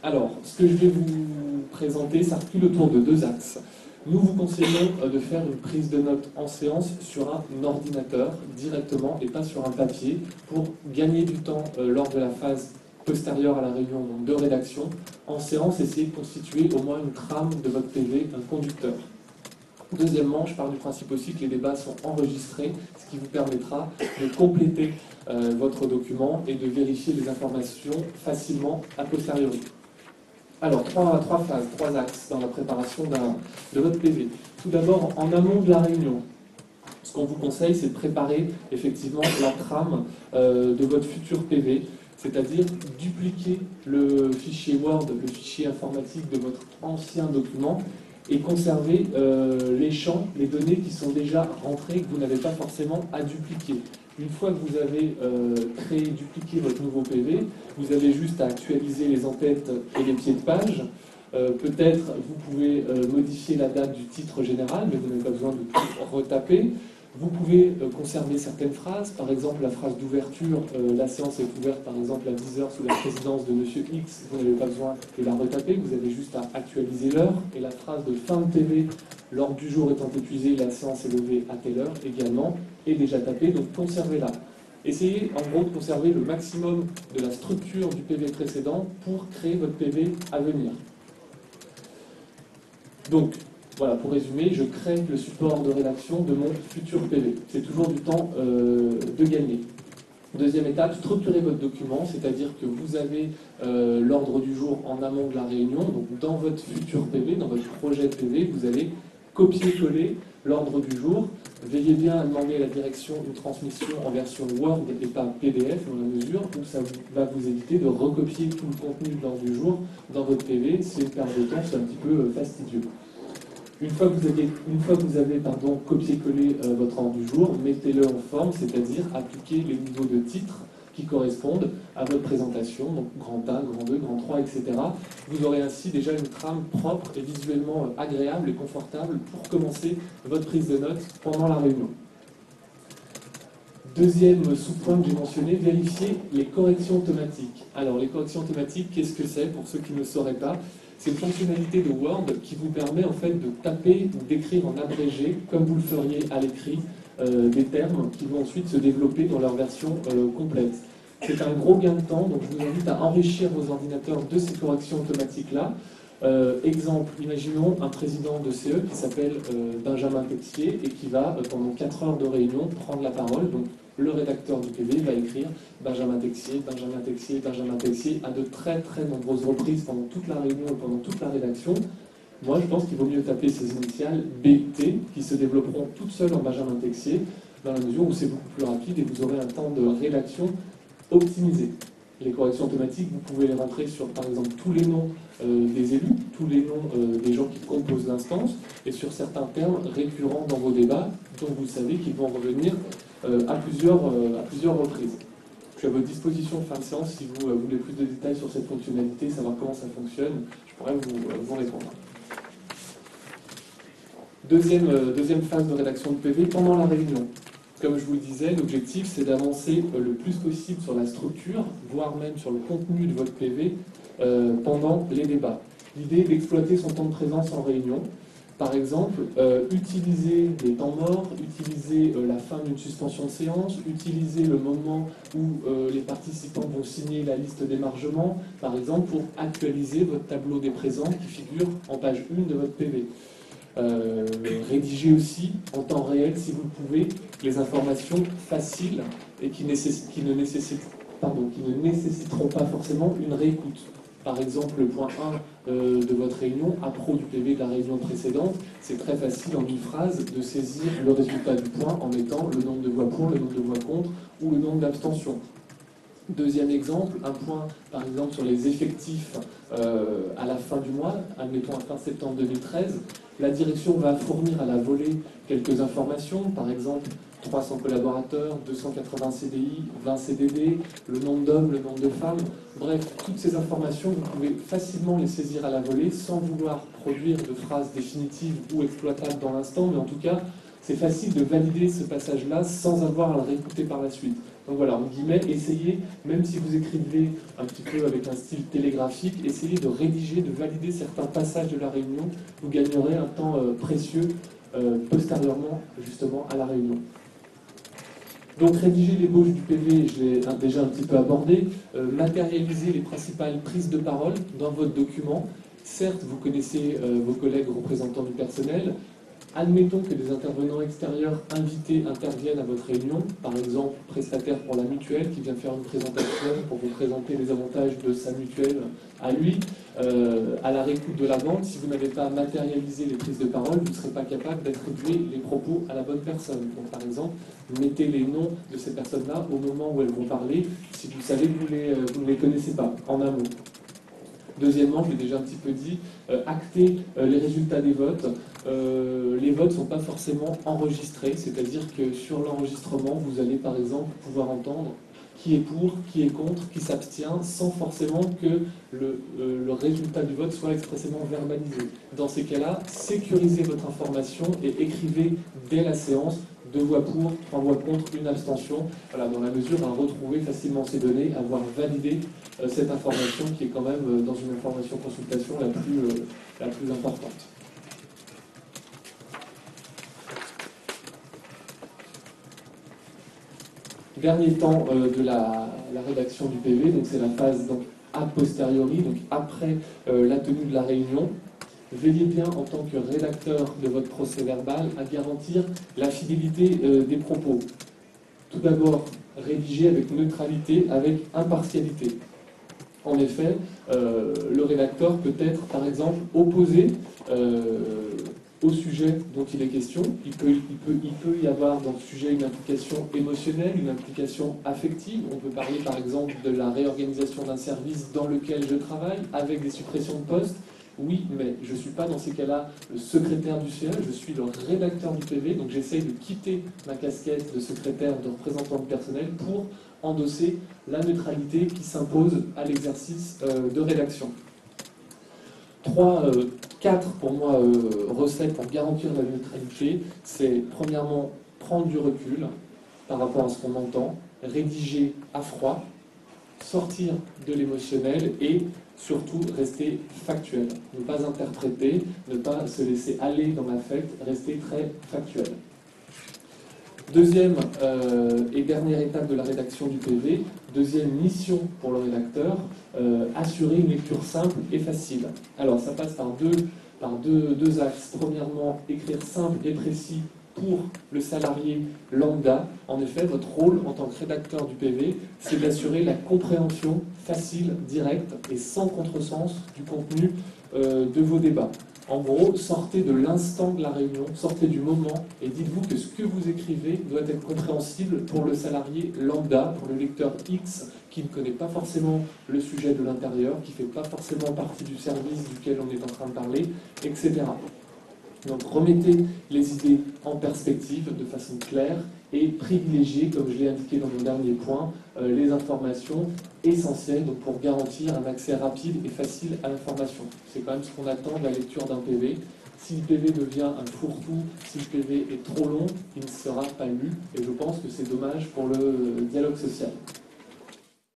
Alors, ce que je vais vous présenter s'articule autour de deux axes. Nous vous conseillons de faire une prise de notes en séance sur un ordinateur directement et pas sur un papier pour gagner du temps lors de la phase postérieure à la réunion donc de rédaction. En séance, essayez de constituer au moins une trame de votre PV, un conducteur. Deuxièmement, je pars du principe aussi que les débats sont enregistrés, ce qui vous permettra de compléter votre document et de vérifier les informations facilement a posteriori. Alors, trois phases, trois axes dans la préparation de votre PV. Tout d'abord, en amont de la réunion, ce qu'on vous conseille, c'est de préparer effectivement la trame de votre futur PV, c'est-à-dire dupliquer le fichier Word, le fichier informatique de votre ancien document, et conserver les champs, les données qui sont déjà rentrées, que vous n'avez pas forcément à dupliquer. Une fois que vous avez créé et dupliqué votre nouveau PV, vous avez juste à actualiser les en-têtes et les pieds de page. Peut-être vous pouvez modifier la date du titre général, mais vous n'avez pas besoin de tout retaper. Vous pouvez conserver certaines phrases, par exemple la phrase d'ouverture, la séance est ouverte par exemple à 10h sous la présidence de Monsieur X, vous n'avez pas besoin de la retaper, vous avez juste à actualiser l'heure, et la phrase de fin de PV, l'ordre du jour étant épuisé, la séance est levée à telle heure également, est déjà tapée, donc conservez-la. Essayez en gros de conserver le maximum de la structure du PV précédent pour créer votre PV à venir. Donc, voilà, pour résumer, je crée le support de rédaction de mon futur PV. C'est toujours du temps de gagner. Deuxième étape, structurez votre document, c'est-à-dire que vous avez l'ordre du jour en amont de la réunion. Donc dans votre futur PV, dans votre projet de PV, vous allez copier-coller l'ordre du jour. Veillez bien à demander à la direction une transmission en version Word et pas PDF, dans la mesure où ça va vous éviter de recopier tout le contenu de l'ordre du jour dans votre PV. C'est une perte de temps, c'est un petit peu fastidieux. Une fois que vous avez copié-collé votre ordre du jour, mettez-le en forme, c'est-à-dire appliquez les niveaux de titres qui correspondent à votre présentation, donc grand A, grand 2, grand 3, etc. Vous aurez ainsi déjà une trame propre et visuellement agréable et confortable pour commencer votre prise de notes pendant la réunion. Deuxième sous-point que j'ai mentionné, vérifier les corrections automatiques. Alors les corrections automatiques, qu'est-ce que c'est pour ceux qui ne le sauraient pas? C'est une fonctionnalité de Word qui vous permet en fait de taper ou d'écrire en abrégé, comme vous le feriez à l'écrit, des termes qui vont ensuite se développer dans leur version complète. C'est un gros gain de temps, donc je vous invite à enrichir vos ordinateurs de ces corrections automatiques-là. Exemple, imaginons un président de CE qui s'appelle Benjamin Texier et qui va, pendant 4 heures de réunion, prendre la parole. Donc, le rédacteur du PV va écrire Benjamin Texier, Benjamin Texier, Benjamin Texier à de très très nombreuses reprises pendant toute la réunion et pendant toute la rédaction. Moi, je pense qu'il vaut mieux taper ces initiales BT qui se développeront toutes seules en Benjamin Texier dans la mesure où c'est beaucoup plus rapide et vous aurez un temps de rédaction optimisé. Les corrections automatiques, vous pouvez les rentrer sur, par exemple, tous les noms des élus, tous les noms des gens qui composent l'instance, et sur certains termes récurrents dans vos débats, dont vous savez qu'ils vont revenir à plusieurs reprises. Je suis à votre disposition fin de séance si vous voulez plus de détails sur cette fonctionnalité, savoir comment ça fonctionne, je pourrais vous répondre. Deuxième phase de rédaction de PV pendant la réunion. Comme je vous le disais, l'objectif c'est d'avancer le plus possible sur la structure, voire même sur le contenu de votre PV pendant les débats. L'idée est d'exploiter son temps de présence en réunion. Par exemple, utiliser les temps morts, utiliser la fin d'une suspension de séance, utiliser le moment où les participants vont signer la liste d'émargement, par exemple, pour actualiser votre tableau des présents qui figure en page 1 de votre PV. Rédiger aussi en temps réel, si vous le pouvez, les informations faciles et qui ne nécessiteront pas forcément une réécoute. Par exemple, le point 1 de votre réunion, à pro du PV de la réunion précédente, c'est très facile en une phrase de saisir le résultat du point en mettant le nombre de voix pour, le nombre de voix contre ou le nombre d'abstentions. Deuxième exemple, un point par exemple sur les effectifs à la fin du mois, admettons à fin septembre 2013, la direction va fournir à la volée quelques informations, par exemple 300 collaborateurs, 280 CDI, 20 CDD, le nombre d'hommes, le nombre de femmes, bref, toutes ces informations, vous pouvez facilement les saisir à la volée sans vouloir produire de phrases définitives ou exploitables dans l'instant, mais en tout cas, c'est facile de valider ce passage-là sans avoir à le réécouter par la suite. Donc voilà, en guillemets, essayez, même si vous écrivez un petit peu avec un style télégraphique, essayez de rédiger, de valider certains passages de la réunion. Vous gagnerez un temps précieux postérieurement justement à la réunion. Donc rédiger l'ébauche du PV, je l'ai déjà un petit peu abordé, matérialiser les principales prises de parole dans votre document. Certes, vous connaissez vos collègues représentants du personnel. Admettons que des intervenants extérieurs invités interviennent à votre réunion, par exemple prestataire pour la mutuelle qui vient faire une présentation pour vous présenter les avantages de sa mutuelle à lui. À la réécoute de la vente, si vous n'avez pas matérialisé les prises de parole, vous ne serez pas capable d'attribuer les propos à la bonne personne. Donc par exemple, mettez les noms de ces personnes-là au moment où elles vont parler, si vous savez que vous ne les connaissez pas, en amont. Deuxièmement, je l'ai déjà un petit peu dit, acter les résultats des votes. Les votes ne sont pas forcément enregistrés, c'est-à-dire que sur l'enregistrement, vous allez par exemple pouvoir entendre qui est pour, qui est contre, qui s'abstient, sans forcément que le résultat du vote soit expressément verbalisé. Dans ces cas-là, sécurisez votre information et écrivez dès la séance 2 voix pour, 3 voix contre, une abstention, voilà, dans la mesure à retrouver facilement ces données, à avoir validé cette information qui est quand même dans une information consultation la plus importante. Dernier temps de la rédaction du PV, donc c'est la phase donc, a posteriori, donc après la tenue de la réunion. Veillez bien en tant que rédacteur de votre procès-verbal à garantir la fidélité des propos. Tout d'abord, rédiger avec neutralité, avec impartialité. En effet, le rédacteur peut être, par exemple, opposé au sujet dont il est question. Il peut y avoir dans ce sujet une implication émotionnelle, une implication affective. On peut parler, par exemple, de la réorganisation d'un service dans lequel je travaille, avec des suppressions de postes. Oui, mais je ne suis pas dans ces cas-là le secrétaire du CA, je suis le rédacteur du PV, donc j'essaye de quitter ma casquette de secrétaire, de représentant du personnel pour endosser la neutralité qui s'impose à l'exercice de rédaction. 4 pour moi recettes pour garantir la neutralité, c'est premièrement prendre du recul par rapport à ce qu'on entend, rédiger à froid, sortir de l'émotionnel et surtout rester factuel. Ne pas interpréter, ne pas se laisser aller dans l'affect, rester très factuel. Deuxième et dernière étape de la rédaction du PV, deuxième mission pour le rédacteur, assurer une lecture simple et facile. Alors ça passe par deux axes. Premièrement, écrire simple et précis pour le salarié lambda. En effet, votre rôle en tant que rédacteur du PV, c'est d'assurer la compréhension facile, directe et sans contresens du contenu de vos débats. En gros, sortez de l'instant de la réunion, sortez du moment et dites-vous que ce que vous écrivez doit être compréhensible pour le salarié lambda, pour le lecteur X qui ne connaît pas forcément le sujet de l'intérieur, qui ne fait pas forcément partie du service duquel on est en train de parler, etc. Donc remettez les idées en perspective de façon claire et privilégiez, comme je l'ai indiqué dans mon dernier point, les informations essentielles donc pour garantir un accès rapide et facile à l'information. C'est quand même ce qu'on attend de la lecture d'un PV. Si le PV devient un fourre-tout, si le PV est trop long, il ne sera pas lu et je pense que c'est dommage pour le dialogue social.